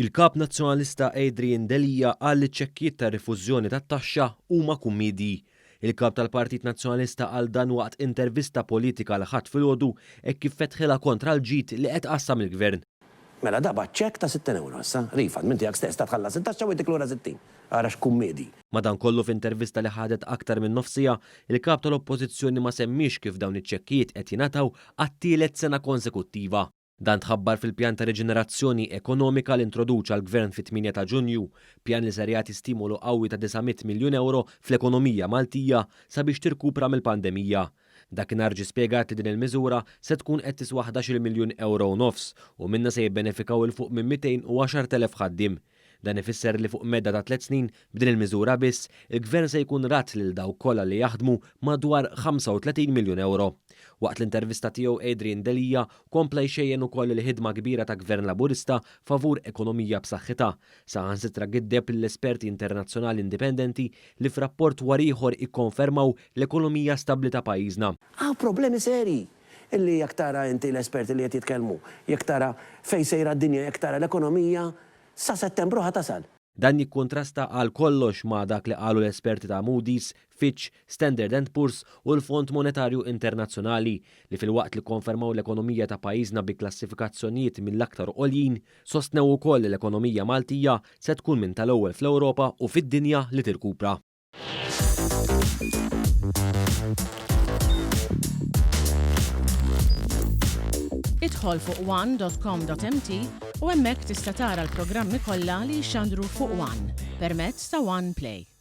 Il-kap nazzjonalista Adrian Delija qal li ċ-ċekkijiet ta' rifużjoni tat-taxxa huma kummedji. Il-kap tal-Partit Nazzjonalista qal dan waqt intervista politika li ħadd filgħodu hekk kif fetħilha kontra l-ġid li qed qassam il-gvern. Mela daba ċek ta' 60 euro issa, rifad minn tiegħek stess ta' tħallas it-taxxa u jtik lura 60. Ara x'kummedi. Madankollu f'intervista li ħadet aktar minn nofsija, il-kap tal-Oppożizzjoni ma semmix kif dawn iċ-ċekkijiet qed jingħataw għat-tielet sena konsekuttiva. Dan tħabbar fil-pjan ta' reġenerazzjoni ekonomika li introduċa l-Gvern fit-8 ta' Ġunju, pjan li ser jagħti stimolu qawwi ta' 900 miljun euro fl-ekonomija Maltija sabiex tirkupra mill-pandemija. Dakinhar ġie spjegat li din il-miżura se tkun qed tiswa 11 miljun euro u nofs u minnha se jibbenefikaw il fuq minn 210,000 ħaddiem. Dan ifisser li fuq medda ta' 3 snin b'din il-miżura biss, il-Gvern se jkun rat lil dawk kollha li jaħdmu madwar 35 miljun euro. Waqt l-intervista tiegħu Adrian Delija kompla jxejjen ukoll il-ħidma kbira ta' Gvern Laburista favur ekonomija b'saħħitha. Saħansitra giddeb l-esperti internazzjonali indipendenti li f'rapport war ieħor ikkonfermaw l-ekonomija stabbli ta' pajjiżna. Problemi seri illi jekk tara inti l-esperti li qed jitkellmu, jekk tara fejn sejra d-dinja, jekk tara l-ekonomija sa Settembru ħatasal. Dan jikkontrasta għal kollox ma' dak li qalu l-esperti ta' Moody's, Fitch, Standard & Poor's u l-Fond Monetarju Internazzjonali li fil-waqt li konfermaw l-ekonomija ta' pajjiżna bi klassifikazzjonijiet mill-aktar għoljin, sostnew ukoll l-ekonomija Maltija se tkun minn tal-ewwel fl-Ewropa u fid-dinja li tirkupra. Idħol fuq one.com.mt u hemmhekk tista' tara l-programmi kollha li jxandru fuq One permezz ta' One Play.